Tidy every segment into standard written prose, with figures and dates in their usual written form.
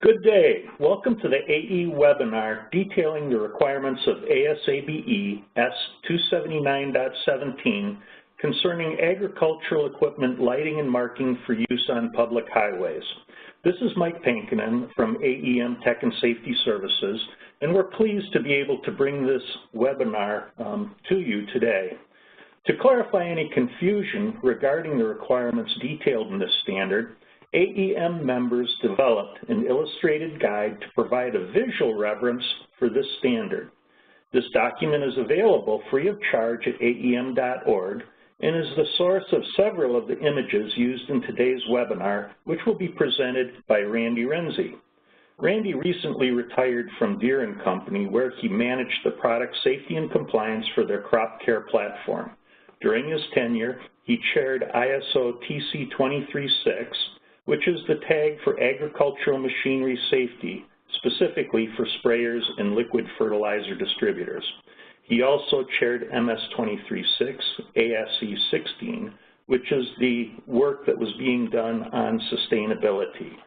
Good day. Welcome to the AE webinar detailing the requirements of ASAE S279.17 concerning agricultural equipment lighting and marking for use on public highways. This is Mike Pankinen from AEM Tech and Safety Services, and we're pleased to be able to bring this webinar to you today. To clarify any confusion regarding the requirements detailed in this standard, AEM members developed an illustrated guide to provide a visual reference for this standard. This document is available free of charge at aem.org and is the source of several of the images used in today's webinar, which will be presented by Randy Renzi. Randy recently retired from Deere & Company, where he managed the product safety and compliance for their crop care platform. During his tenure, he chaired ISO TC 236, which is the tag for agricultural machinery safety, specifically for sprayers and liquid fertilizer distributors. He also chaired MS 236, ASAE 16, which is the work that was being done on sustainability.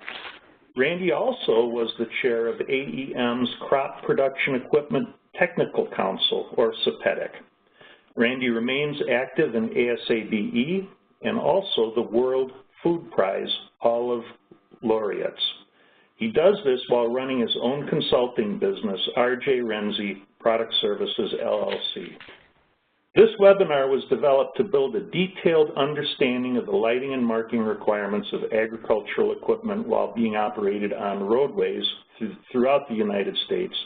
Randy also was the chair of AEM's Crop Production Equipment Technical Council, or CPETIC. Randy remains active in ASABE and also the World Food Prize Hall of Laureates. He does this while running his own consulting business, RJ Renzi Product Services, LLC. This webinar was developed to build a detailed understanding of the lighting and marking requirements of agricultural equipment while being operated on roadways throughout the United States,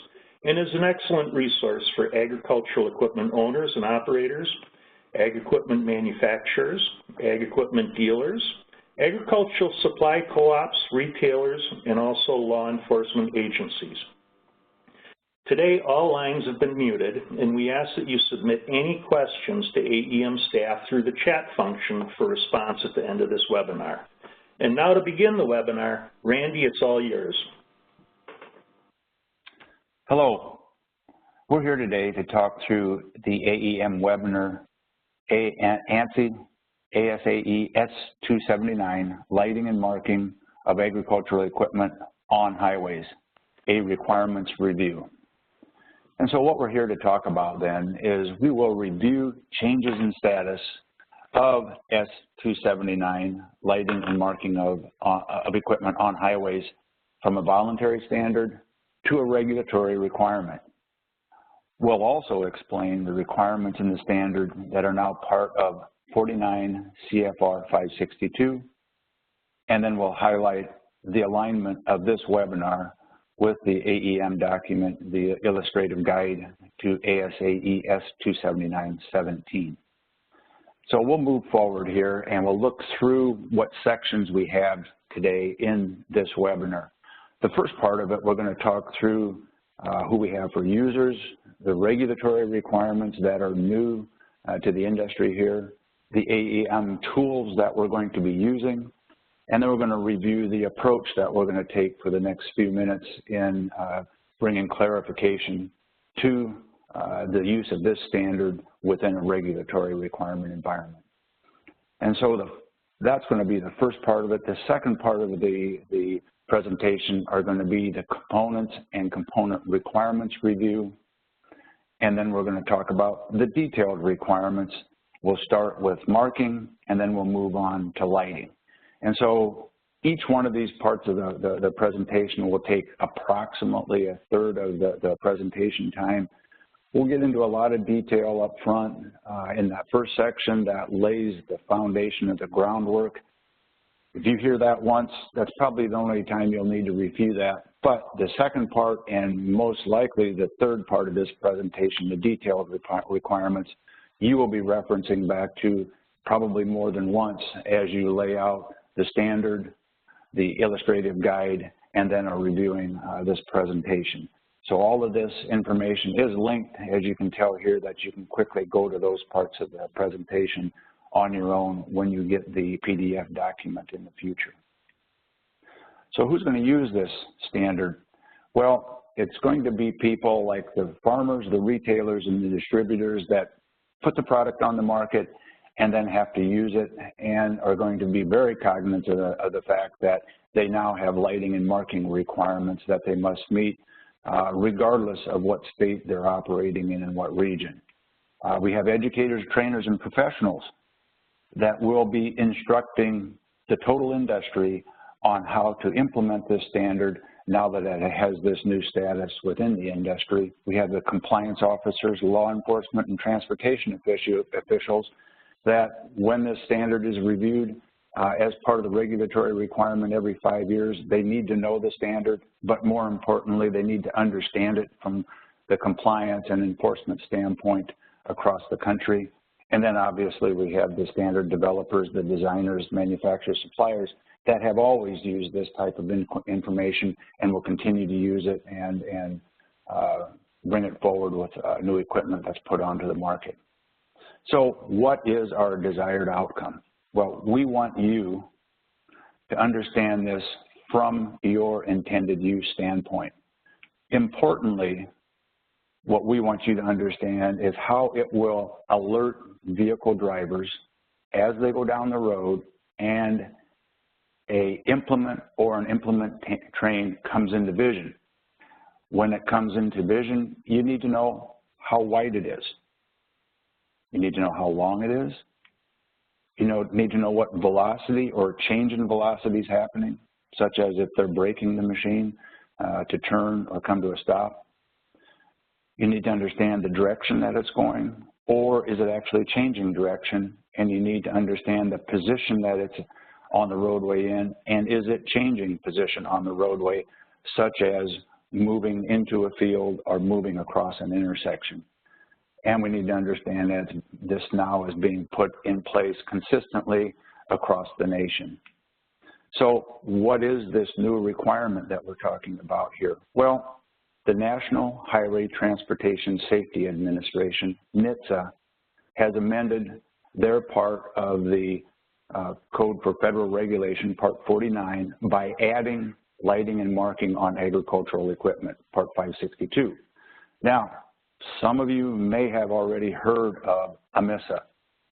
and is an excellent resource for agricultural equipment owners and operators, ag equipment manufacturers, ag equipment dealers, agricultural supply co-ops, retailers, and also law enforcement agencies. Today, all lines have been muted, and we ask that you submit any questions to AEM staff through the chat function for response at the end of this webinar. And now to begin the webinar, Randy, it's all yours. Hello. We're here today to talk through the AEM webinar, ANSI ASAE S279, Lighting and Marking of Agricultural Equipment on Highways, a Requirements Review. And so what we're here to talk about then is we will review changes in status of S279, Lighting and Marking of Equipment on Highways, from a voluntary standard to a regulatory requirement. We'll also explain the requirements in the standard that are now part of 49 CFR 562, and then we'll highlight the alignment of this webinar with the AEM document, the illustrative guide to ASAE S279.17. So we'll move forward here and we'll look through what sections we have today in this webinar. The first part of it, we're going to talk through who we have for users, the regulatory requirements that are new to the industry here, the AEM tools that we're going to be using, and then we're going to review the approach that we're going to take for the next few minutes in bringing clarification to the use of this standard within a regulatory requirement environment. And so that's going to be the first part of it. The second part of the presentation are going to be the components and component requirements review, and then we're going to talk about the detailed requirements. We'll start with marking, and then we'll move on to lighting. And so each one of these parts of the presentation will take approximately a third of the presentation time. We'll get into a lot of detail up front in that first section that lays the foundation of the groundwork. If you hear that once, that's probably the only time you'll need to review that. But the second part, and most likely the third part of this presentation, the detailed requirements, you will be referencing back to probably more than once as you lay out the standard, the illustrative guide, and then are reviewing this presentation. So all of this information is linked, as you can tell here, that you can quickly go to those parts of the presentation on your own when you get the PDF document in the future. So who's going to use this standard? Well, it's going to be people like the farmers, the retailers, and the distributors that put the product on the market and then have to use it and are going to be very cognizant of the fact that they now have lighting and marking requirements that they must meet regardless of what state they're operating in and what region. We have educators, trainers, and professionals that will be instructing the total industry on how to implement this standard now that it has this new status within the industry. We have the compliance officers, law enforcement, and transportation officials that when this standard is reviewed as part of the regulatory requirement every 5 years, they need to know the standard, but more importantly, they need to understand it from the compliance and enforcement standpoint across the country. And then obviously we have the standard developers, the designers, manufacturers, suppliers that have always used this type of information and will continue to use it and bring it forward with new equipment that's put onto the market. So what is our desired outcome? Well, we want you to understand this from your intended use standpoint. Importantly, what we want you to understand is how it will alert vehicle drivers as they go down the road and an implement or an implement train comes into vision. When it comes into vision, you need to know how wide it is. You need to know how long it is. You need to know what velocity or change in velocity is happening, such as if they're braking the machine to turn or come to a stop. You need to understand the direction that it's going, or is it actually changing direction, and you need to understand the position that it's on the roadway in, and is it changing position on the roadway, such as moving into a field or moving across an intersection. And we need to understand that this now is being put in place consistently across the nation. So what is this new requirement that we're talking about here? Well, the National Highway Transportation Safety Administration, NHTSA, has amended their part of the Code for Federal Regulation, Part 49, by adding lighting and marking on agricultural equipment, Part 562. Now, some of you may have already heard of AMISA,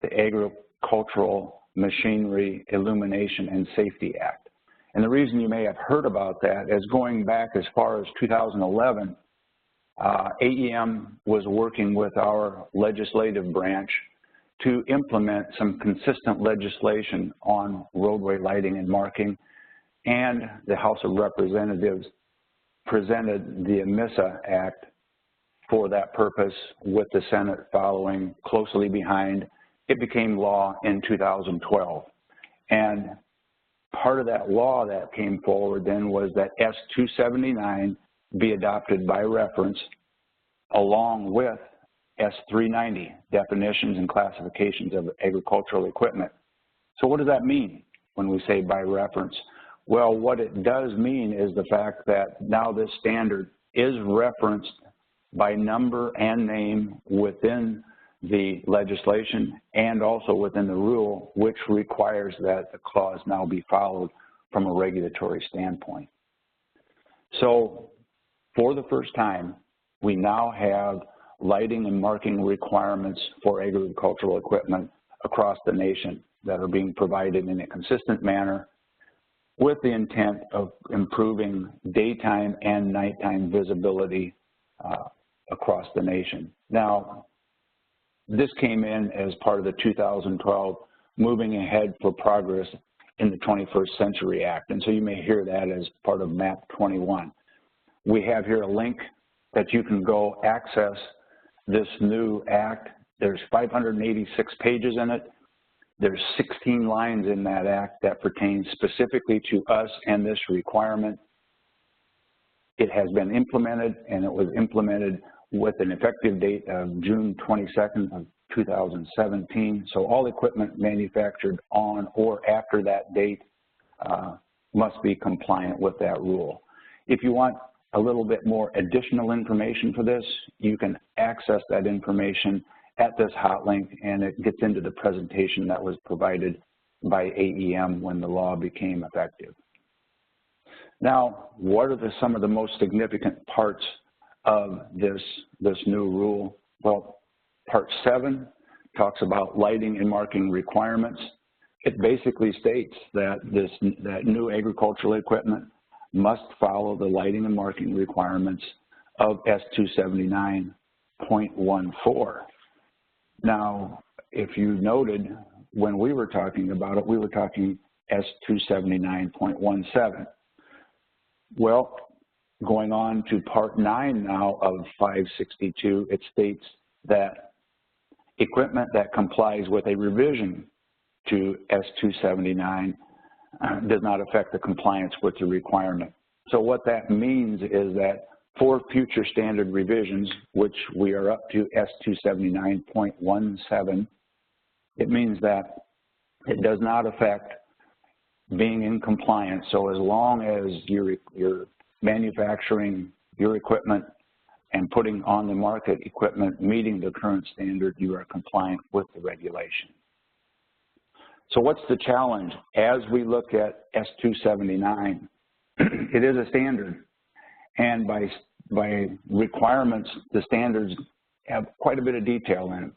the Agricultural Machinery Illumination and Safety Act. And the reason you may have heard about that is going back as far as 2011, AEM was working with our legislative branch to implement some consistent legislation on roadway lighting and marking, and the House of Representatives presented the AMISA Act for that purpose, with the Senate following closely behind. It became law in 2012. And part of that law that came forward then was that S279 be adopted by reference along with S390, definitions and classifications of agricultural equipment. So what does that mean when we say by reference? Well, what it does mean is the fact that now this standard is referenced by number and name within the legislation and also within the rule, which requires that the clause now be followed from a regulatory standpoint. So for the first time, we now have lighting and marking requirements for agricultural equipment across the nation that are being provided in a consistent manner with the intent of improving daytime and nighttime visibility across the nation. Now, this came in as part of the 2012 Moving Ahead for Progress in the 21st Century Act, and so you may hear that as part of MAP 21. We have here a link that you can go access this new act. There's 586 pages in it. There's 16 lines in that act that pertain specifically to us and this requirement. It has been implemented, and it was implemented with an effective date of June 22nd of 2017. So all equipment manufactured on or after that date must be compliant with that rule. If you want a little bit more additional information for this, you can access that information at this hot link, and it gets into the presentation that was provided by AEM when the law became effective. Now, what are some of the most significant parts of this new rule? Well, Part 7 talks about lighting and marking requirements. It basically states that that new agricultural equipment must follow the lighting and marking requirements of S279.14. Now, if you noted, when we were talking about it, we were talking S279.17. Well, going on to Part 9 now of 562, it states that equipment that complies with a revision to S279 does not affect the compliance with the requirement. So what that means is that for future standard revisions, which we are up to S279.17, it means that it does not affect being in compliance. So as long as you're manufacturing your equipment and putting on the market equipment meeting the current standard, you are compliant with the regulation. So what's the challenge? As we look at S279, it is a standard, and by requirements, the standards have quite a bit of detail in them,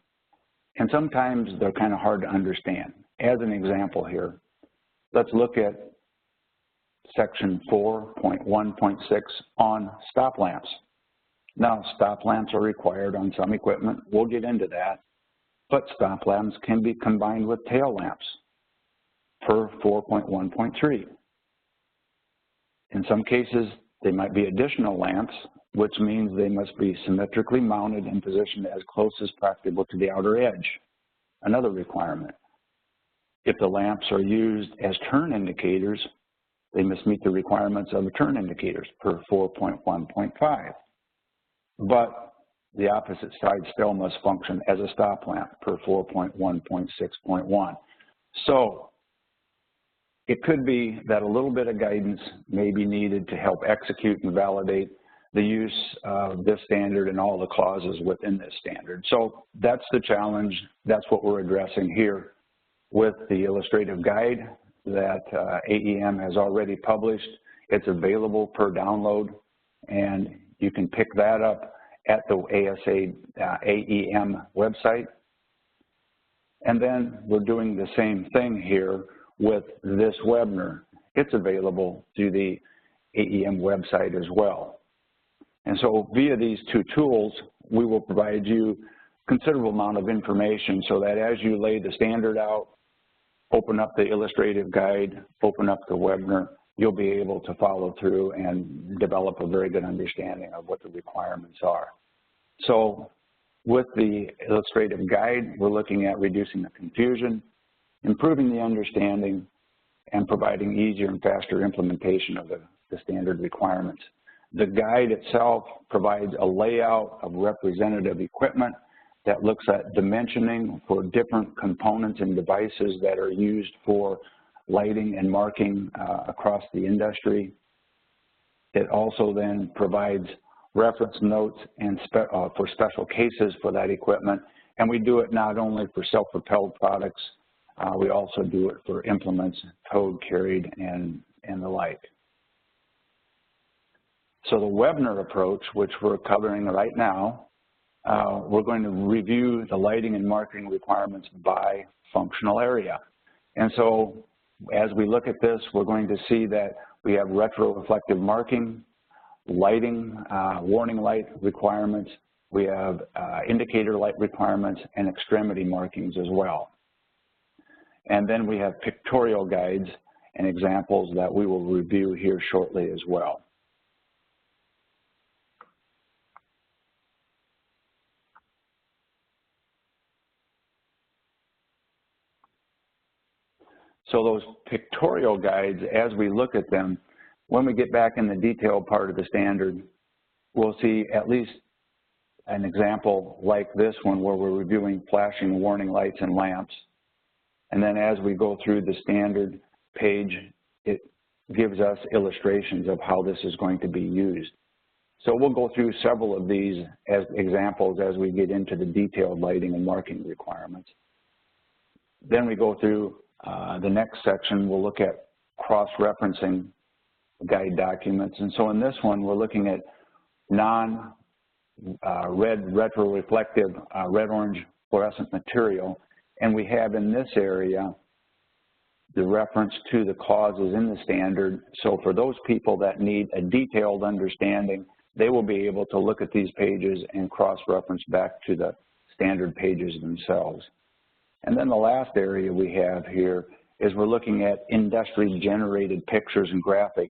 and sometimes they're kind of hard to understand. As an example here, let's look at section 4.1.6 on stop lamps. Now, stop lamps are required on some equipment. We'll get into that, but stop lamps can be combined with tail lamps per 4.1.3. In some cases, they might be additional lamps, which means they must be symmetrically mounted and positioned as close as practical to the outer edge, another requirement. If the lamps are used as turn indicators, they must meet the requirements of the turn indicators per 4.1.5. But the opposite side still must function as a stop lamp per 4.1.6.1. So it could be that a little bit of guidance may be needed to help execute and validate the use of this standard and all the clauses within this standard. So that's the challenge. That's what we're addressing here with the illustrative guide that AEM has already published. It's available per download, and you can pick that up at the AEM website. And then we're doing the same thing here with this webinar. It's available through the AEM website as well. And so via these two tools, we will provide you considerable amount of information so that as you lay the standard out, open up the illustrative guide, open up the webinar, you'll be able to follow through and develop a very good understanding of what the requirements are. So with the illustrative guide, we're looking at reducing the confusion, improving the understanding, and providing easier and faster implementation of the standard requirements. The guide itself provides a layout of representative equipment that looks at dimensioning for different components and devices that are used for lighting and marking across the industry. It also then provides reference notes and for special cases for that equipment, and we do it not only for self-propelled products, we also do it for implements, towed, carried, and the like. So the webinar approach, which we're covering right now, we're going to review the lighting and marking requirements by functional area. And so as we look at this, we're going to see that we have retroreflective marking, lighting, warning light requirements, we have indicator light requirements, and extremity markings as well. And then we have pictorial guides and examples that we will review here shortly as well. So those pictorial guides, as we look at them, when we get back in the detailed part of the standard, we'll see at least an example like this one where we're reviewing flashing warning lights and lamps. And then as we go through the standard page, it gives us illustrations of how this is going to be used. So we'll go through several of these as examples as we get into the detailed lighting and marking requirements. Then we go through the next section, we'll look at cross-referencing guide documents. And so in this one, we're looking at non-red retroreflective, red-orange fluorescent material. And we have in this area the reference to the clauses in the standard. So for those people that need a detailed understanding, they will be able to look at these pages and cross-reference back to the standard pages themselves. And then the last area we have here is we're looking at industry-generated pictures and graphics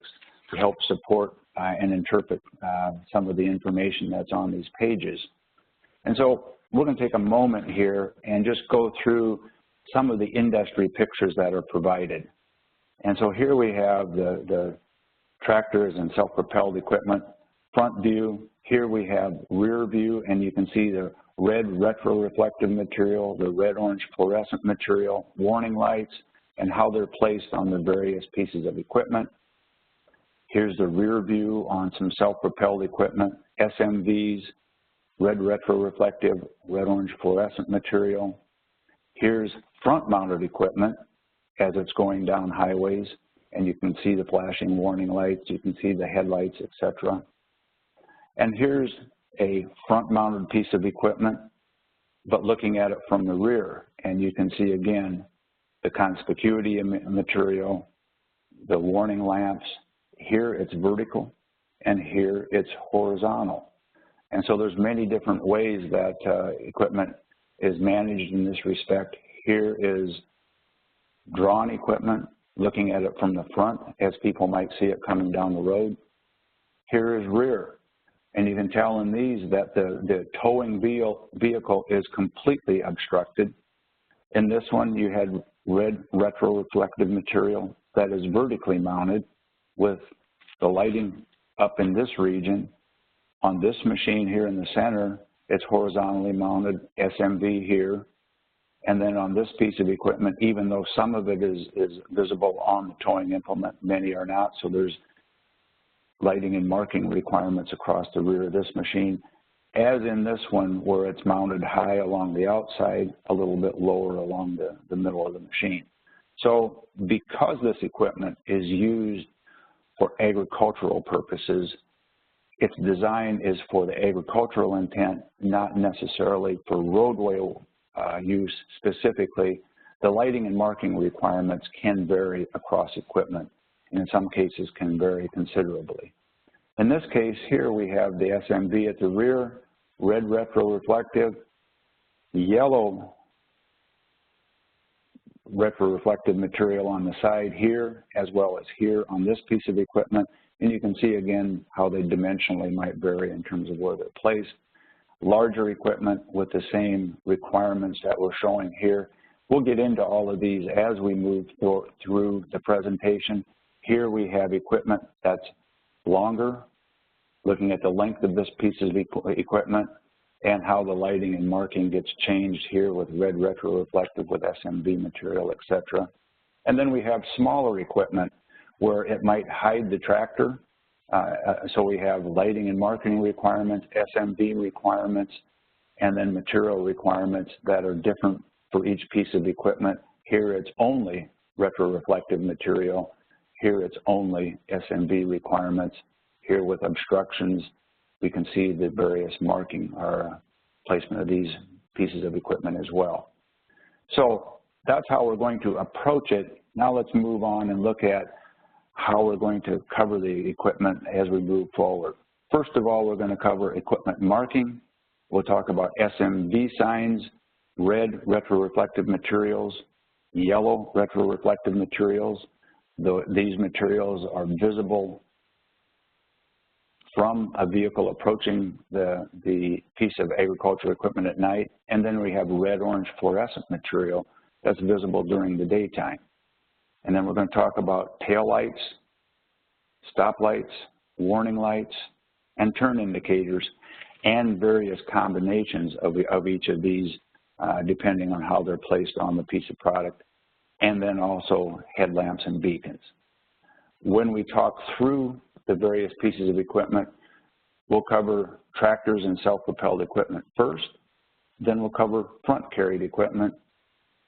to help support and interpret some of the information that's on these pages. And so we're going to take a moment here and just go through some of the industry pictures that are provided. And so here we have the tractors and self-propelled equipment, front view. Here we have rear view, and you can see the red retroreflective material, the red-orange fluorescent material, warning lights, and how they're placed on the various pieces of equipment. Here's the rear view on some self-propelled equipment, SMVs, red retroreflective, red-orange fluorescent material. Here's front-mounted equipment as it's going down highways, and you can see the flashing warning lights, you can see the headlights, etc. And here's a front-mounted piece of equipment, but looking at it from the rear, and you can see again the conspicuity material, the warning lamps. Here it's vertical, and here it's horizontal. And so there's many different ways that equipment is managed in this respect. Here is drawn equipment, looking at it from the front as people might see it coming down the road. Here is rear, and you can tell in these that the towing vehicle is completely obstructed. In this one, you had red retroreflective material that is vertically mounted with the lighting up in this region. On this machine here in the center, it's horizontally mounted, SMV here. And then on this piece of equipment, even though some of it is visible on the towing implement, many are not, so there's lighting and marking requirements across the rear of this machine, as in this one where it's mounted high along the outside, a little bit lower along the middle of the machine. So because this equipment is used for agricultural purposes, its design is for the agricultural intent, not necessarily for roadway use specifically. The lighting and marking requirements can vary across equipment, and in some cases can vary considerably. In this case here, we have the SMV at the rear, red retroreflective, yellow retroreflective material on the side here, as well as here on this piece of equipment. And you can see again how they dimensionally might vary in terms of where they're placed. Larger equipment with the same requirements that we're showing here. We'll get into all of these as we move through the presentation. Here we have equipment that's longer, looking at the length of this piece of equipment and how the lighting and marking gets changed here with red retroreflective with SMV material, etc. And then we have smaller equipment where it might hide the tractor. So we have lighting and marking requirements, SMV requirements, and then material requirements that are different for each piece of equipment. Here it's only retroreflective material. Here it's only SMV requirements. Here with obstructions, we can see the various marking or placement of these pieces of equipment as well. So that's how we're going to approach it. Now let's move on and look at how we're going to cover the equipment as we move forward. First of all, we're going to cover equipment marking. We'll talk about SMV signs, red retroreflective materials, yellow retroreflective materials. These materials are visible from a vehicle approaching the piece of agricultural equipment at night. And then we have red-orange fluorescent material that's visible during the daytime. And then we're going to talk about tail lights, stop lights, warning lights, and turn indicators, and various combinations of each of these depending on how they're placed on the piece of product, and then also headlamps and beacons. When we talk through the various pieces of equipment, we'll cover tractors and self-propelled equipment first, then we'll cover front carried equipment,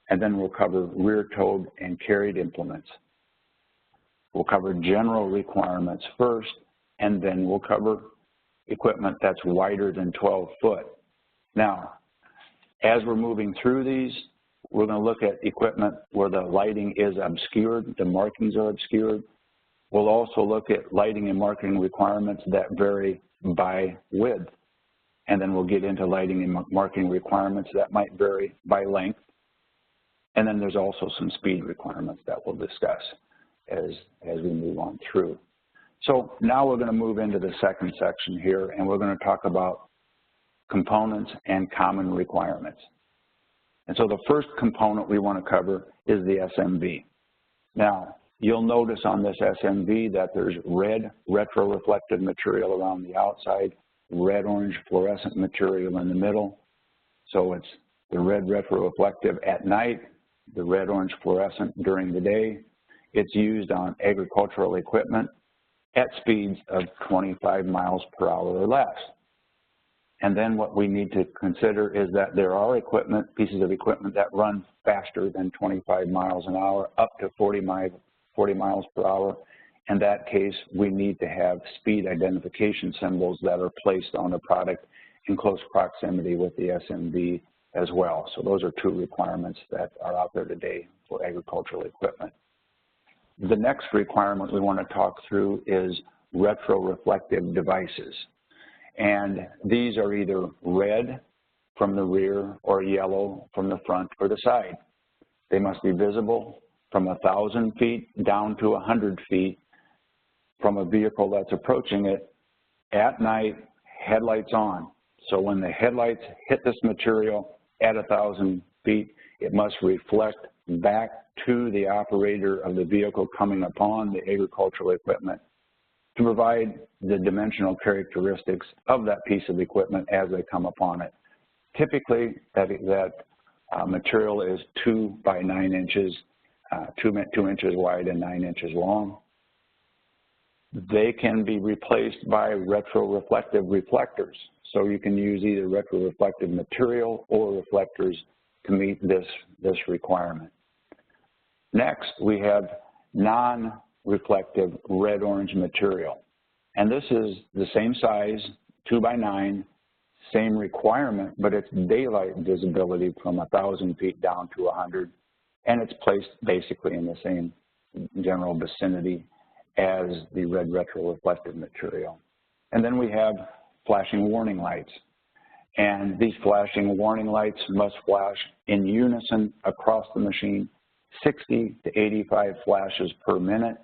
and then we'll cover rear towed and carried implements. We'll cover general requirements first, and then we'll cover equipment that's wider than 12 foot. Now, As we're moving through these, we're going to look at equipment where the lighting is obscured, the markings are obscured. We'll also look at lighting and marking requirements that vary by width. And then we'll get into lighting and marking requirements that might vary by length. And then there's also some speed requirements that we'll discuss as we move on through. So now we're going to move into the second section here, and we're going to talk about components and common requirements. And so the first component we want to cover is the SMV. Now, you'll notice on this SMV that there's red retroreflective material around the outside, red-orange fluorescent material in the middle. So it's the red retroreflective at night, the red-orange fluorescent during the day. It's used on agricultural equipment at speeds of 25 miles per hour or less. And then what we need to consider is that there are pieces of equipment that run faster than 25 miles an hour, up to 40 miles per hour. In that case, we need to have speed identification symbols that are placed on the product in close proximity with the SMV as well. So those are two requirements that are out there today for agricultural equipment. The next requirement we want to talk through is retroreflective devices. And these are either red from the rear or yellow from the front or the side. They must be visible from 1,000 feet down to 100 feet from a vehicle that's approaching it at night, headlights on. So when the headlights hit this material at 1,000 feet, it must reflect back to the operator of the vehicle coming upon the agricultural equipment to provide the dimensional characteristics of that piece of equipment as they come upon it. Typically, that material is 2 by 9 inches, 2 inches wide and 9 inches long. They can be replaced by retroreflective reflectors. So you can use either retroreflective material or reflectors to meet this requirement. Next, we have non-reflective red-orange material. And this is the same size, 2 by 9, same requirement, but it's daylight visibility from 1,000 feet down to 100, and it's placed basically in the same general vicinity as the red retroreflective material. And then we have flashing warning lights. And these flashing warning lights must flash in unison across the machine, 60 to 85 flashes per minute.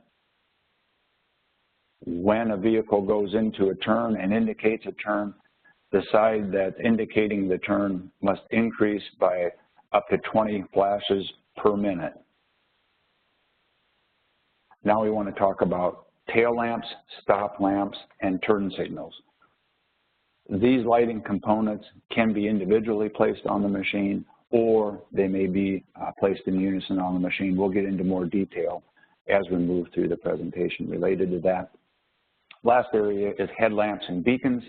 When a vehicle goes into a turn and indicates a turn, the side that's indicating the turn must increase by up to 20 flashes per minute. Now we want to talk about tail lamps, stop lamps, and turn signals. These lighting components can be individually placed on the machine, or they may be placed in unison on the machine. We'll get into more detail as we move through the presentation related to that. Last area is headlamps and beacons.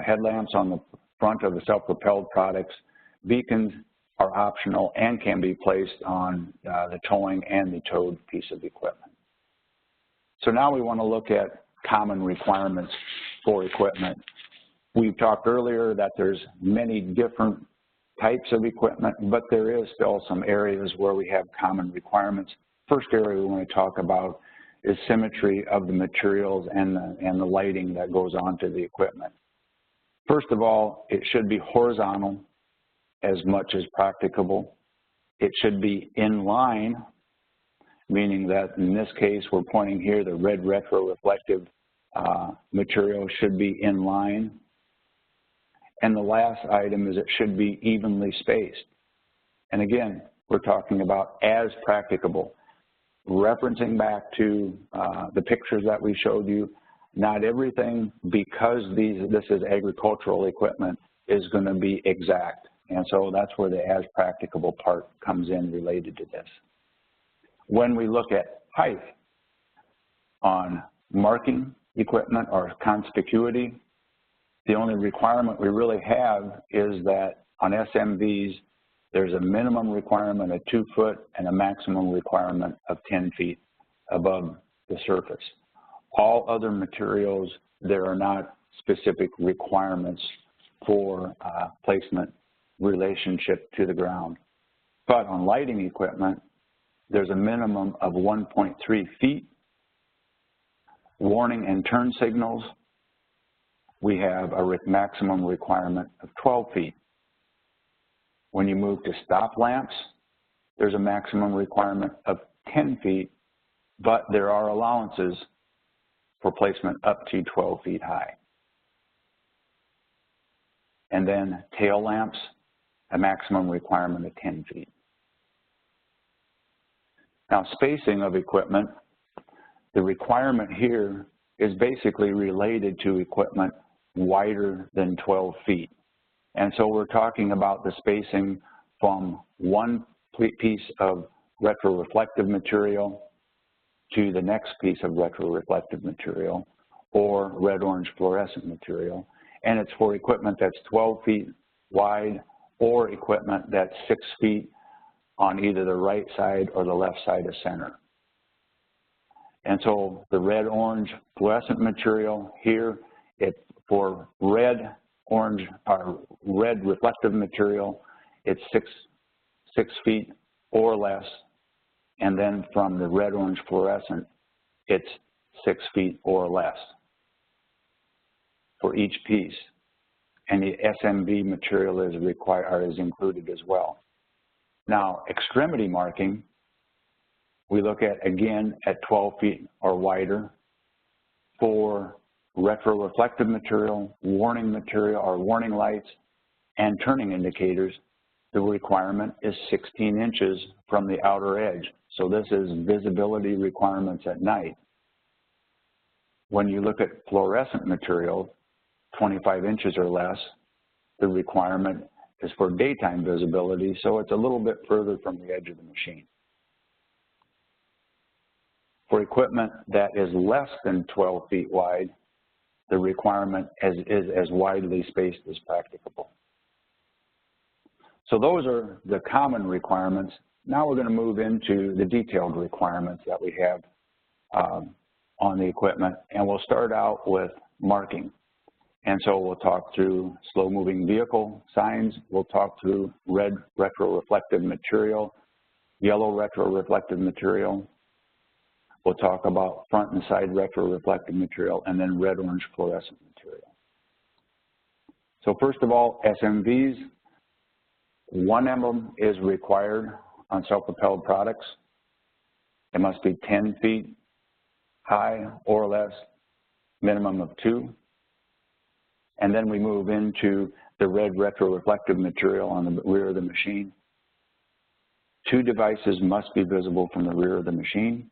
Headlamps on the front of the self-propelled products. Beacons are optional and can be placed on the towing and the towed piece of equipment. So now we want to look at common requirements for equipment. We talked earlier that there's many different types of equipment, but there is still some areas where we have common requirements. First area we want to talk about is symmetry of the materials and the lighting that goes onto the equipment. First of all, it should be horizontal as much as practicable. It should be in line, meaning that in this case, we're pointing here, the red retroreflective material should be in line. And the last item is it should be evenly spaced. And again, we're talking about as practicable. Referencing back to the pictures that we showed you, not everything, because this is agricultural equipment, is going to be exact. And so that's where the as practicable part comes in related to this. When we look at height on marking equipment or conspicuity, the only requirement we really have is that on SMVs, there's a minimum requirement of 2 foot and a maximum requirement of 10 feet above the surface. All other materials, there are not specific requirements for placement relationship to the ground. But on lighting equipment, there's a minimum of 1.3 feet. Warning and turn signals, we have a maximum requirement of 12 feet. When you move to stop lamps, there's a maximum requirement of 10 feet, but there are allowances for placement up to 12 feet high. And then tail lamps, a maximum requirement of 10 feet. Now, spacing of equipment, the requirement here is basically related to equipment wider than 12 feet. And so we're talking about the spacing from one piece of retroreflective material to the next piece of retroreflective material or red-orange fluorescent material. And it's for equipment that's 12 feet wide or equipment that's 6 feet on either the right side or the left side of center. And so the red-orange fluorescent material here, it's for red-orange or red reflective material, it's six feet or less. And then from the red-orange fluorescent, it's 6 feet or less for each piece. And the SMB material is required or is included as well. Now, extremity marking, we look at, again, at 12 feet or wider. For retroreflective material, warning material or warning lights, and turning indicators, the requirement is 16 inches from the outer edge. So this is visibility requirements at night. When you look at fluorescent material, 25 inches or less, the requirement is for daytime visibility, so it's a little bit further from the edge of the machine. For equipment that is less than 12 feet wide, the requirement is as widely spaced as practicable. So those are the common requirements. Now we're going to move into the detailed requirements that we have on the equipment, and we'll start out with marking. And so we'll talk through slow-moving vehicle signs, we'll talk through red retroreflective material, yellow retroreflective material, we'll talk about front and side retroreflective material, and then red-orange fluorescent material. So first of all, SMVs, one emblem is required on self-propelled products. It must be 10 feet high or less, minimum of 2. And then we move into the red retroreflective material on the rear of the machine. 2 devices must be visible from the rear of the machine.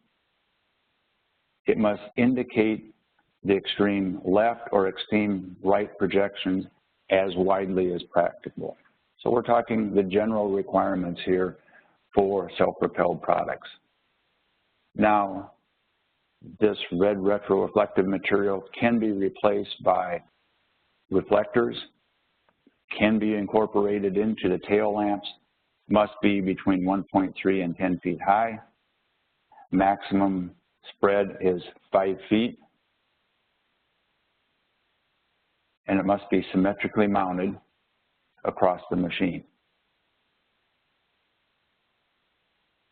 It must indicate the extreme left or extreme right projections as widely as practicable. So we're talking the general requirements here for self-propelled products. Now, this red retroreflective material can be replaced by reflectors, can be incorporated into the tail lamps, must be between 1.3 and 10 feet high. Maximum spread is 5 feet. And it must be symmetrically mounted across the machine.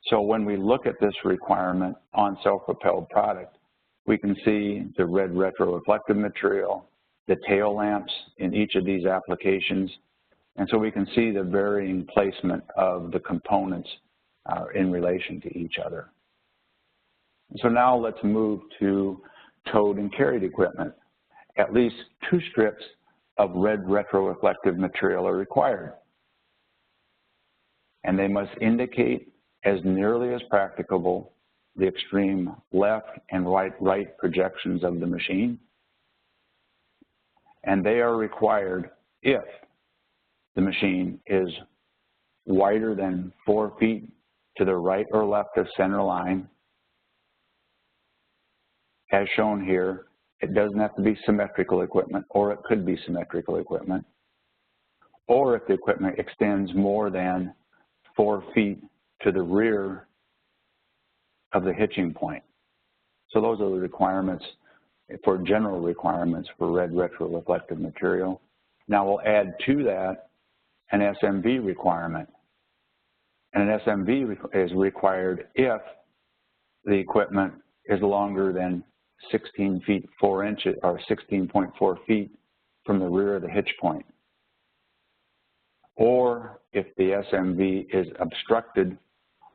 So when we look at this requirement on self-propelled product, we can see the red retroreflective material, the tail lamps in each of these applications, and so we can see the varying placement of the components in relation to each other. So now let's move to towed and carried equipment. At least 2 strips of red retroreflective material are required, and they must indicate as nearly as practicable the extreme left and right projections of the machine. And they are required if the machine is wider than 4 feet to the right or left of center line. As shown here, it doesn't have to be symmetrical equipment, or it could be symmetrical equipment, or if the equipment extends more than 4 feet to the rear of the hitching point. So those are the requirements for general requirements for red retroreflective material. Now we'll add to that an SMV requirement. And an SMV is required if the equipment is longer than 16 feet 4 inches or 16.4 feet from the rear of the hitch point, or if the SMV is obstructed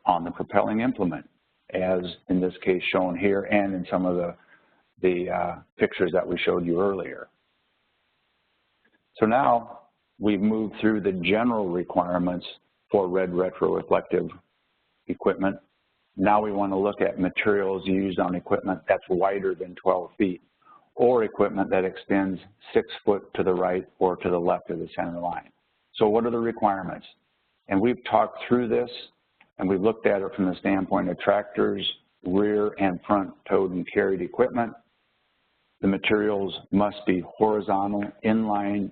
on the propelling implement, as in this case shown here and in some of the pictures that we showed you earlier. So now we've moved through the general requirements for red retroreflective equipment. Now we want to look at materials used on equipment that's wider than 12 feet or equipment that extends 6 foot to the right or to the left of the center line. So what are the requirements? And we've talked through this and we've looked at it from the standpoint of tractors, rear and front towed and carried equipment. The materials must be horizontal, inline,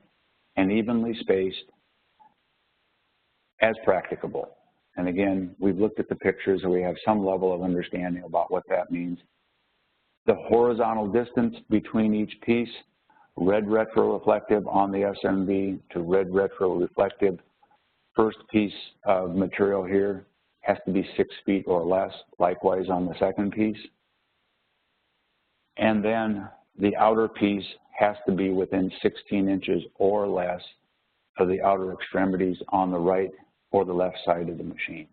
and evenly spaced as practicable. And again, we've looked at the pictures and we have some level of understanding about what that means. The horizontal distance between each piece, red retroreflective on the SMV to red retroreflective, first piece of material here has to be 6 feet or less, likewise on the second piece. And then the outer piece has to be within 16 inches or less of the outer extremities on the right or the left side of the machine.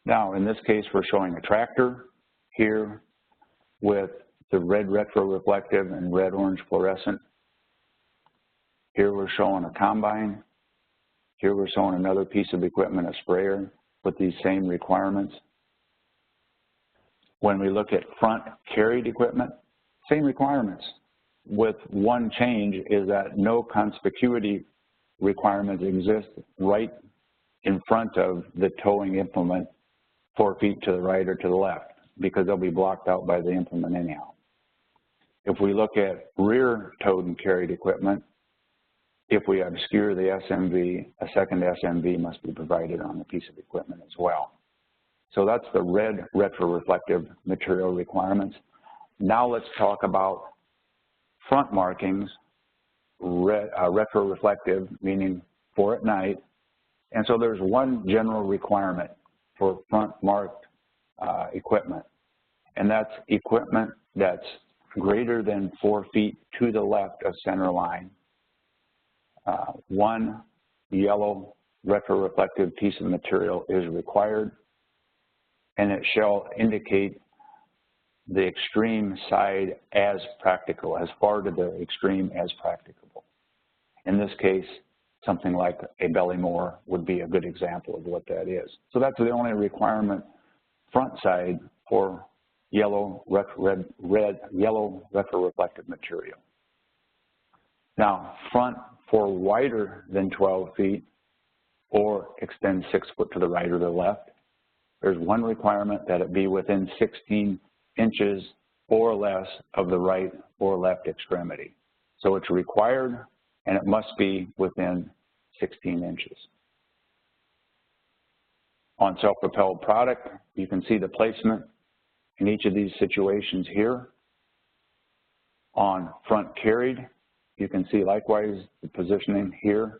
Now, in this case, we're showing a tractor here with the red retroreflective and red-orange fluorescent. Here we're showing a combine. Here we're showing another piece of equipment, a sprayer, with these same requirements. When we look at front carried equipment, same requirements, with one change is that no conspicuity requirements exist right in front of the towing implement 4 feet to the right or to the left, because they'll be blocked out by the implement anyhow. If we look at rear towed and carried equipment, if we obscure the SMV, a second SMV must be provided on the piece of equipment as well. So that's the red retroreflective material requirements. Now let's talk about front markings, retroreflective, meaning for at night. And so there's one general requirement for front marked equipment, and that's equipment that's greater than 4 feet to the left of center line. One yellow retroreflective piece of material is required, and it shall indicate the extreme side as practical, as far to the extreme as practicable. In this case, something like a belly moor would be a good example of what that is. So that's the only requirement front side for yellow yellow retroreflective material. Now, front for wider than 12 feet or extend 6 foot to the right or the left, there's one requirement that it be within 16 inches or less of the right or left extremity. So it's required, and it must be within 16 inches. On self-propelled product, you can see the placement in each of these situations here. On front carried, you can see likewise the positioning here,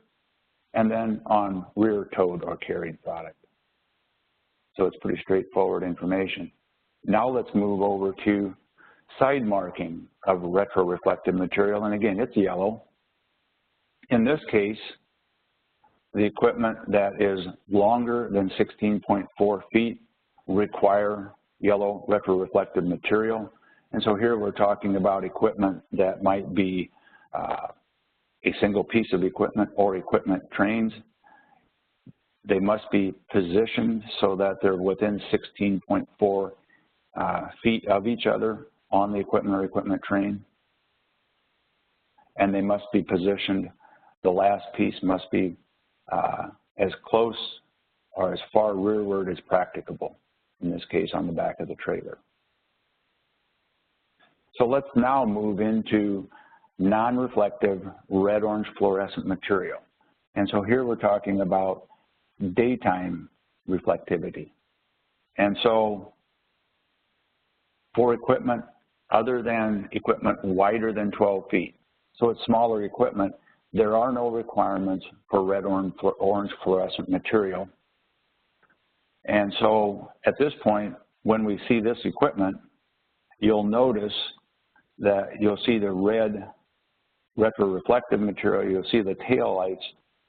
and then on rear towed or carried product. So it's pretty straightforward information. Now let's move over to side marking of retroreflective material, and again, it's yellow. In this case, the equipment that is longer than 16.4 feet require yellow retroreflective material. And so here we're talking about equipment that might be a single piece of equipment or equipment trains. They must be positioned so that they're within 16.4 feet of each other on the equipment or equipment train. And they must be positioned, the last piece must be as close or as far rearward as practicable, in this case on the back of the trailer. So let's now move into non-reflective red-orange fluorescent material. And so here we're talking about daytime reflectivity. And so for equipment other than equipment wider than 12 feet, so it's smaller equipment, There are no requirements for red-orange fluorescent material. And so at this point, when we see this equipment, you'll notice that you'll see the red retroreflective material, you'll see the tail lights,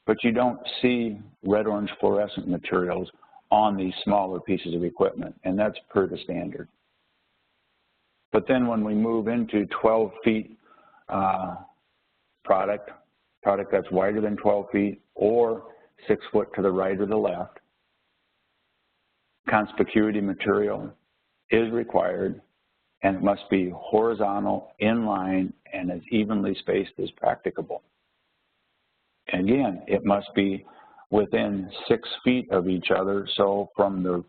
but you don't see red-orange fluorescent materials on these smaller pieces of equipment, and that's per the standard. But then when we move into 12 feet product that's wider than 12 feet or 6 foot to the right or the left, conspicuity material is required, and it must be horizontal, in line, and as evenly spaced as practicable. And again, it must be within 6 feet of each other, so from the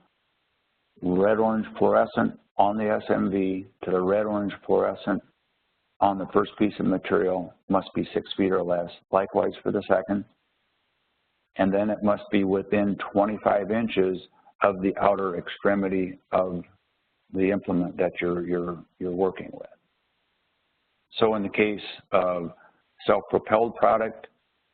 red-orange fluorescent on the SMV to the red-orange fluorescent on the first piece of material must be 6 feet or less, likewise for the second. And then it must be within 25 inches of the outer extremity of the implement that you're working with. So in the case of self-propelled product,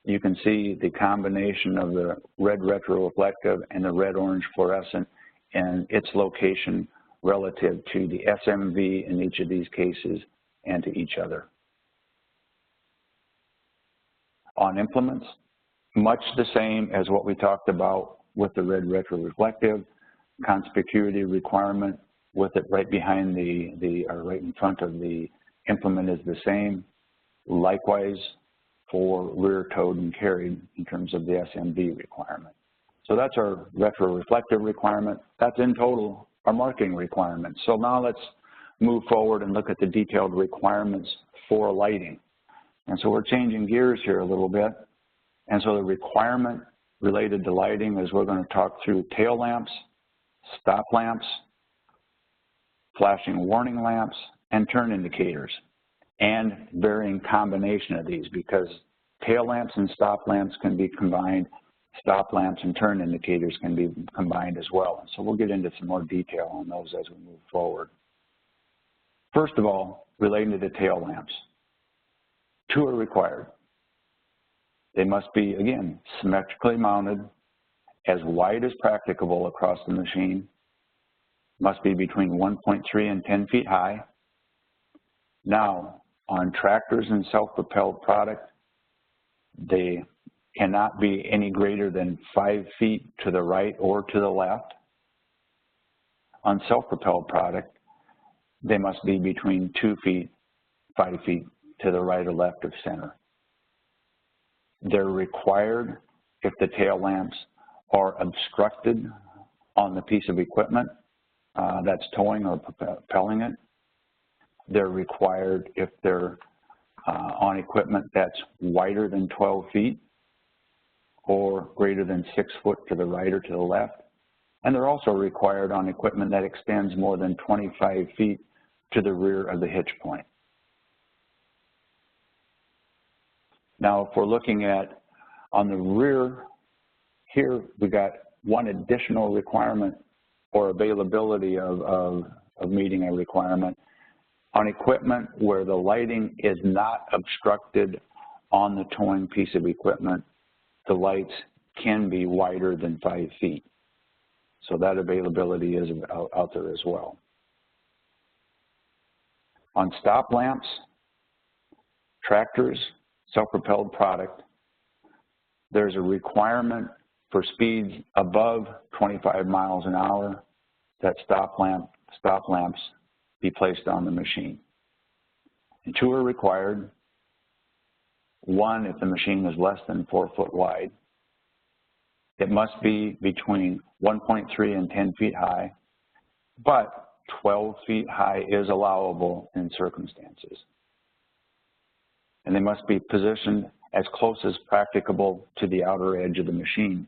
you can see the combination of the red retroreflective and the red-orange fluorescent and its location relative to the SMV in each of these cases and to each other. On implements, much the same as what we talked about with the red retroreflective, conspicuity requirement with it right behind or right in front of the implement is the same. Likewise for rear towed and carried in terms of the SMV requirement. So that's our retroreflective requirement. That's in total our marking requirements. So now let's move forward and look at the detailed requirements for lighting. And so we're changing gears here a little bit. And so the requirement related to lighting is we're going to talk through tail lamps, stop lamps, flashing warning lamps, and turn indicators, and varying combination of these, because tail lamps and stop lamps can be combined, stop lamps and turn indicators can be combined as well. So we'll get into some more detail on those as we move forward. First of all, relating to the tail lamps, 2 are required. They must be, again, symmetrically mounted, as wide as practicable across the machine, must be between 1.3 and 10 feet high. Now, on tractors and self-propelled product, they cannot be any greater than 5 feet to the right or to the left. On self-propelled product, they must be between 2 feet, 5 feet to the right or left of center. They're required if the tail lamps are obstructed on the piece of equipment that's towing or propelling it. They're required if they're on equipment that's wider than 12 feet or greater than 6 foot to the right or to the left. And they're also required on equipment that extends more than 25 feet to the rear of the hitch point. Now, if we're looking at on the rear, here we got one additional requirement or availability of meeting a requirement. On equipment where the lighting is not obstructed on the towing piece of equipment, the lights can be wider than 5 feet. So that availability is out there as well. On stop lamps, tractors, self-propelled product, there's a requirement for speeds above 25 miles an hour that stop lamps be placed on the machine. And 2 are required. 1, if the machine is less than 4 foot wide. It must be between 1.3 and 10 feet high, but 12 feet high is allowable in circumstances. And they must be positioned as close as practicable to the outer edge of the machine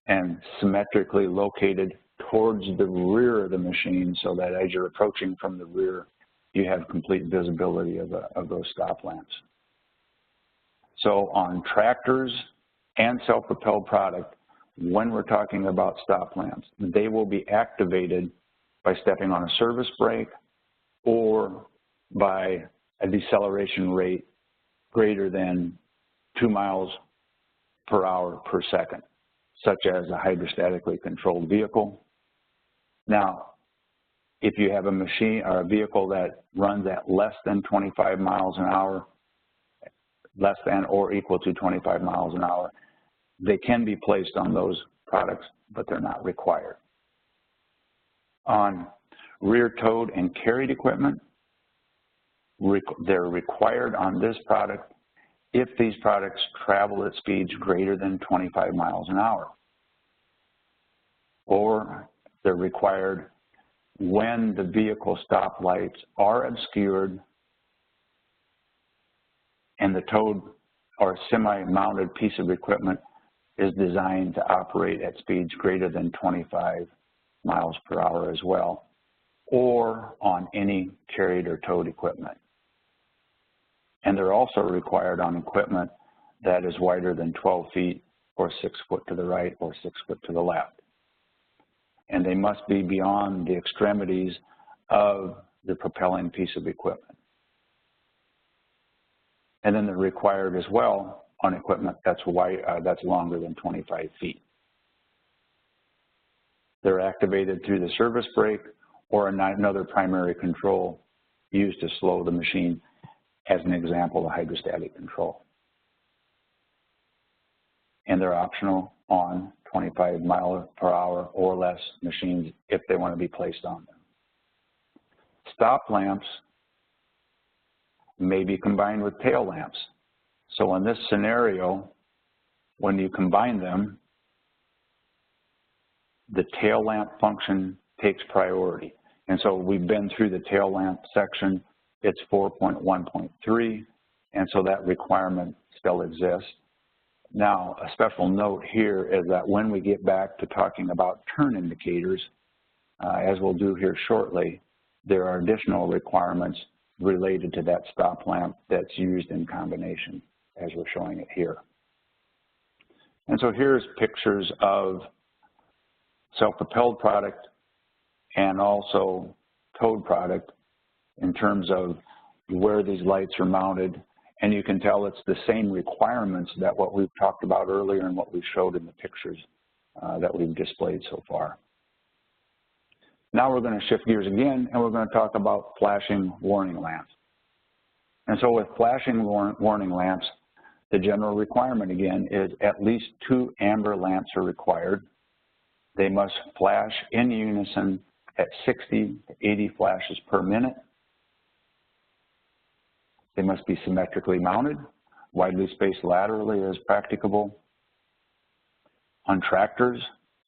and symmetrically located towards the rear of the machine so that as you're approaching from the rear, you have complete visibility of those stop lamps. So on tractors and self-propelled product, when we're talking about stop lamps, they will be activated by stepping on a service brake or by a deceleration rate greater than 2 miles per hour per second, such as a hydrostatically controlled vehicle. Now, if you have a machine or a vehicle that runs at less than 25 miles an hour, less than or equal to 25 miles an hour, they can be placed on those products, but they're not required. On rear towed and carried equipment, they're required on this product if these products travel at speeds greater than 25 miles an hour. Or they're required when the vehicle stop lights are obscured and the towed or semi-mounted piece of equipment is designed to operate at speeds greater than 25 miles per hour as well, or on any carried or towed equipment. And they're also required on equipment that is wider than 12 feet or 6 foot to the right or 6 foot to the left. And they must be beyond the extremities of the propelling piece of equipment. And then they're required as well on equipment that's longer than 25 feet. They're activated through the service brake or another primary control used to slow the machine, as an example, the hydrostatic control. And they're optional on 25 miles per hour or less machines if they want to be placed on them. Stop lamps may be combined with tail lamps. So in this scenario, when you combine them, the tail lamp function takes priority. And so we've been through the tail lamp section. It's 4.1.3, and so that requirement still exists. Now, a special note here is that when we get back to talking about turn indicators, as we'll do here shortly, there are additional requirements related to that stop lamp that's used in combination, as we're showing it here. And so here's pictures of self-propelled product and also towed product in terms of where these lights are mounted. And you can tell it's the same requirements that what we've talked about earlier and what we showed in the pictures that we've displayed so far. Now we're going to shift gears again, and we're going to talk about flashing warning lamps. And so with flashing warning lamps, the general requirement again is at least 2 amber lamps are required. They must flash in unison at 60 to 80 flashes per minute. They must be symmetrically mounted, widely spaced laterally as practicable. On tractors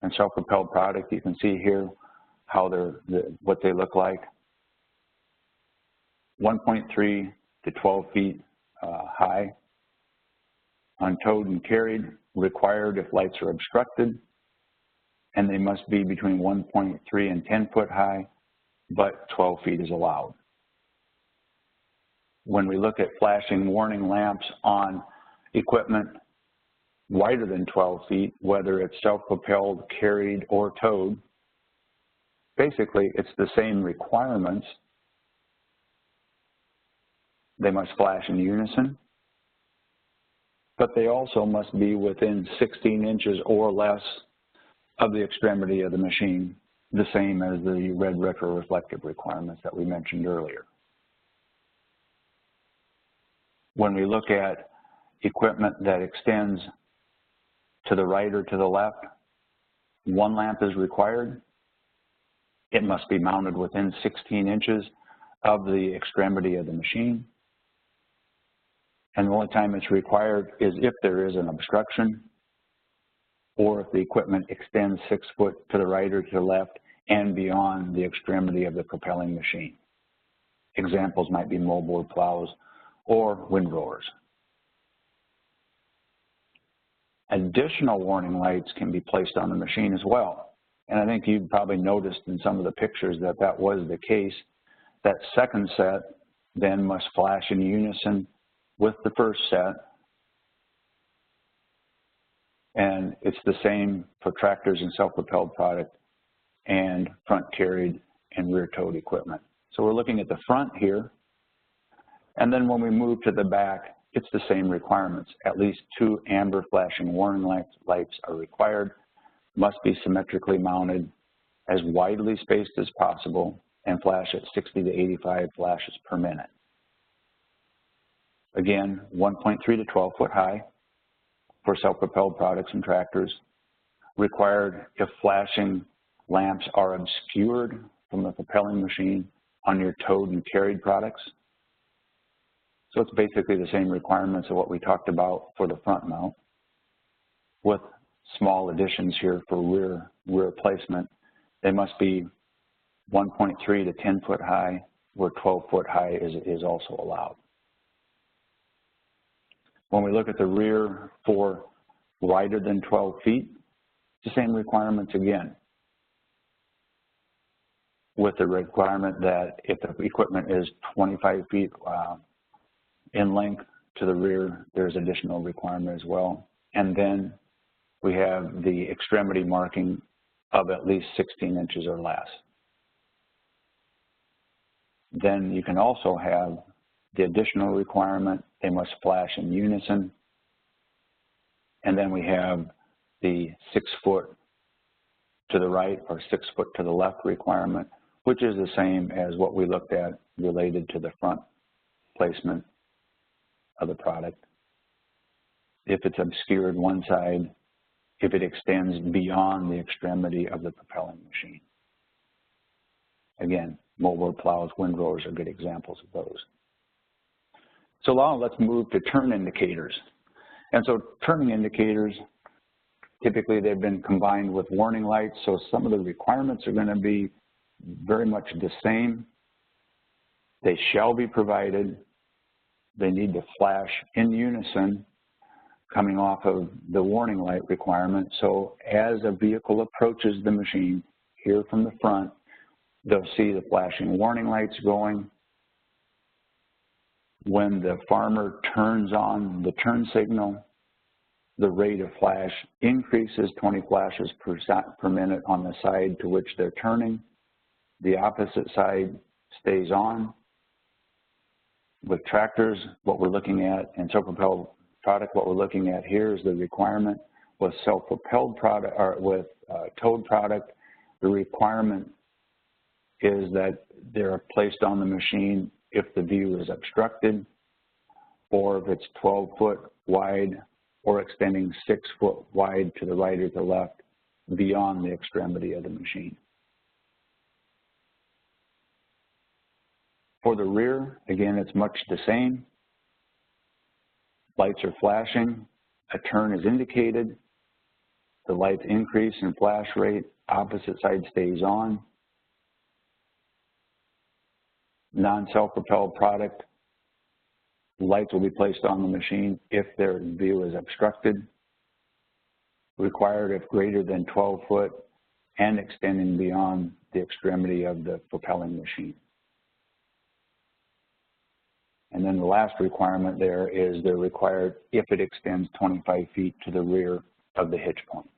and self-propelled product, you can see here how what they look like. 1.3 to 12 feet high. On towed and carried, required if lights are obstructed, and they must be between 1.3 and 10 foot high, but 12 feet is allowed. When we look at flashing warning lamps on equipment wider than 12 feet, whether it's self-propelled, carried, or towed, basically it's the same requirements. They must flash in unison, but they also must be within 16 inches or less of the extremity of the machine, the same as the red retroreflective requirements that we mentioned earlier. When we look at equipment that extends to the right or to the left, 1 lamp is required. It must be mounted within 16 inches of the extremity of the machine. And the only time it's required is if there is an obstruction or if the equipment extends 6 foot to the right or to the left and beyond the extremity of the propelling machine. Examples might be moldboard plows or windrowers. Additional warning lights can be placed on the machine as well. And I think you've probably noticed in some of the pictures that that was the case. That second set then must flash in unison with the first set. And it's the same for tractors and self-propelled product and front carried and rear towed equipment. So we're looking at the front here. And then when we move to the back, it's the same requirements. At least 2 amber flashing warning lights are required, must be symmetrically mounted, as widely spaced as possible, and flash at 60 to 85 flashes per minute. Again, 1.3 to 12 foot high for self-propelled products and tractors. Required if flashing lamps are obscured from the propelling machine on your towed and carried products. So it's basically the same requirements of what we talked about for the front mount, with small additions here for rear placement. They must be 1.3 to 10 foot high, where 12 foot high is also allowed. When we look at the rear for wider than 12 feet, it's the same requirements again, with the requirement that if the equipment is 25 feet in length to the rear, there's additional requirement as well. And then we have the extremity marking of at least 16 inches or less. Then you can also have the additional requirement, they must flash in unison. And then we have the 6 foot to the right or 6 foot to the left requirement, which is the same as what we looked at related to the front placement of the product. If it's obscured one side, if it extends beyond the extremity of the propelling machine. Again, mower plows, windrowers are good examples of those. So now let's move to turn indicators. And so turning indicators, typically they've been combined with warning lights, so some of the requirements are going to be very much the same. They shall be provided. They need to flash in unison coming off of the warning light requirement. So as a vehicle approaches the machine here from the front, they'll see the flashing warning lights going. When the farmer turns on the turn signal, the rate of flash increases 20 flashes per minute on the side to which they're turning. The opposite side stays on. With tractors, what we're looking at, and self-propelled product, what we're looking at here is the requirement. With self-propelled product, or with towed product, the requirement is that they're placed on the machine if the view is obstructed, or if it's 12 foot wide or extending 6 foot wide to the right or the left beyond the extremity of the machine. For the rear, again, it's much the same. Lights are flashing, a turn is indicated, the lights increase in flash rate, opposite side stays on. Non-self-propelled product, lights will be placed on the machine if their view is obstructed. Required if greater than 12 foot and extending beyond the extremity of the propelling machine. And then the last requirement there is they're required if it extends 25 feet to the rear of the hitch point.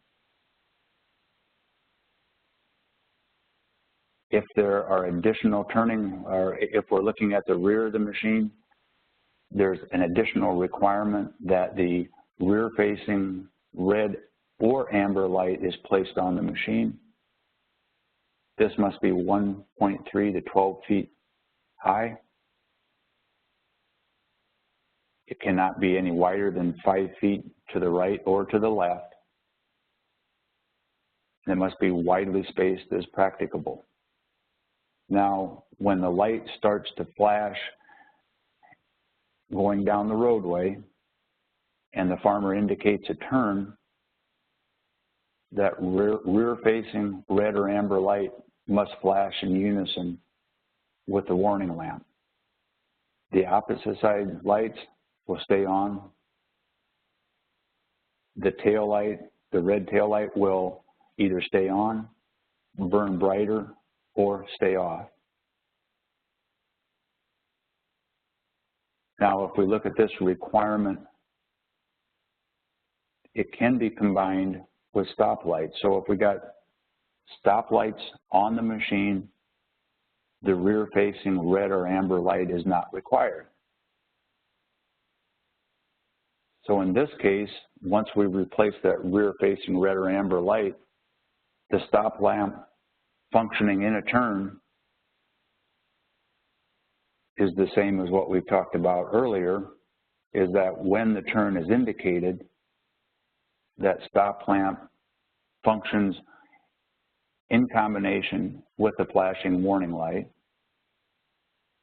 If there are additional turning, or if we're looking at the rear of the machine, there's an additional requirement that the rear-facing red or amber light is placed on the machine. This must be 1.3 to 12 feet high. It cannot be any wider than 5 feet to the right or to the left. It must be widely spaced as practicable. Now, when the light starts to flash going down the roadway and the farmer indicates a turn, that rear-facing red or amber light must flash in unison with the warning lamp. The opposite side lights will stay on. The tail light, the red tail light, will either stay on, burn brighter, or stay off. Now, if we look at this requirement, it can be combined with stop lights. So if we got stop lights on the machine, the rear-facing red or amber light is not required. So in this case, once we replace that rear-facing red or amber light, the stop lamp functioning in a turn is the same as what we've talked about earlier, is that when the turn is indicated, that stop lamp functions in combination with the flashing warning light.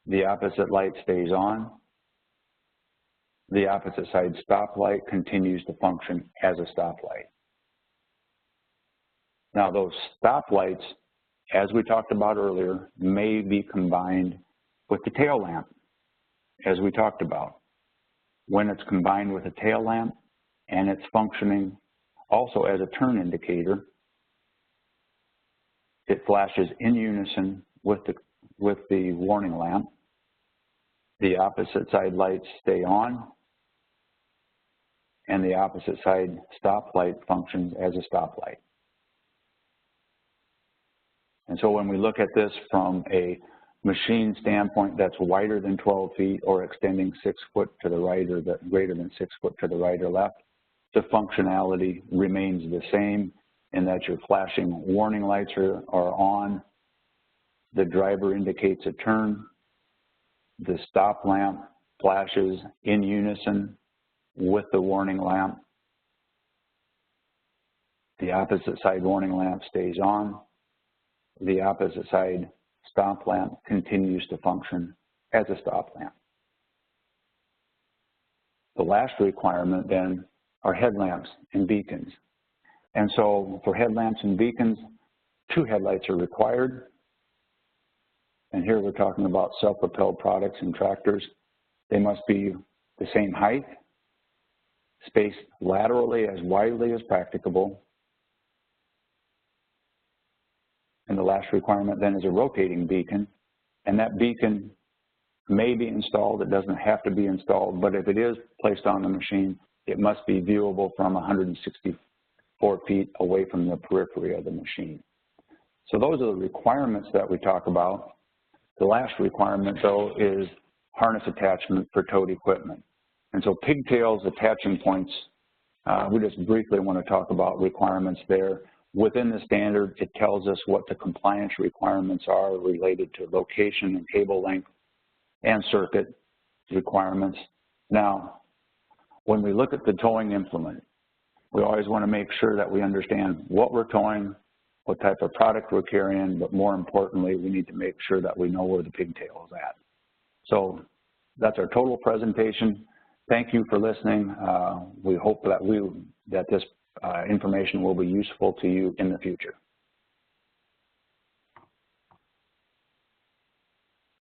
The opposite light stays on. The opposite side stop light continues to function as a stop light. Now those stop lights, as we talked about earlier, may be combined with the tail lamp, as we talked about. When it's combined with a tail lamp and it's functioning also as a turn indicator, it flashes in unison with the warning lamp. The opposite side lights stay on, and the opposite side stop light functions as a stop light. And so when we look at this from a machine standpoint that's wider than 12 feet or extending 6 foot to the right or greater than 6 foot to the right or left, the functionality remains the same in that your flashing warning lights are on, the driver indicates a turn, the stop lamp flashes in unison with the warning lamp, the opposite side warning lamp stays on, the opposite side stop lamp continues to function as a stop lamp. The last requirement then are headlamps and beacons. And so for headlamps and beacons, 2 headlights are required. And here we're talking about self-propelled products and tractors. They must be the same height, spaced laterally as widely as practicable. And the last requirement then is a rotating beacon. And that beacon may be installed, it doesn't have to be installed, but if it is placed on the machine, it must be viewable from 164 feet away from the periphery of the machine. So those are the requirements that we talk about. The last requirement, though, is harness attachment for towed equipment. And so pigtails, attaching points, we just briefly want to talk about requirements there. Within the standard, it tells us what the compliance requirements are related to location and cable length and circuit requirements. Now, when we look at the towing implement, we always want to make sure that we understand what we're towing, what type of product we're carrying, but more importantly, we need to make sure that we know where the pigtail is at. So that's our total presentation. Thank you for listening. We hope that this information will be useful to you in the future.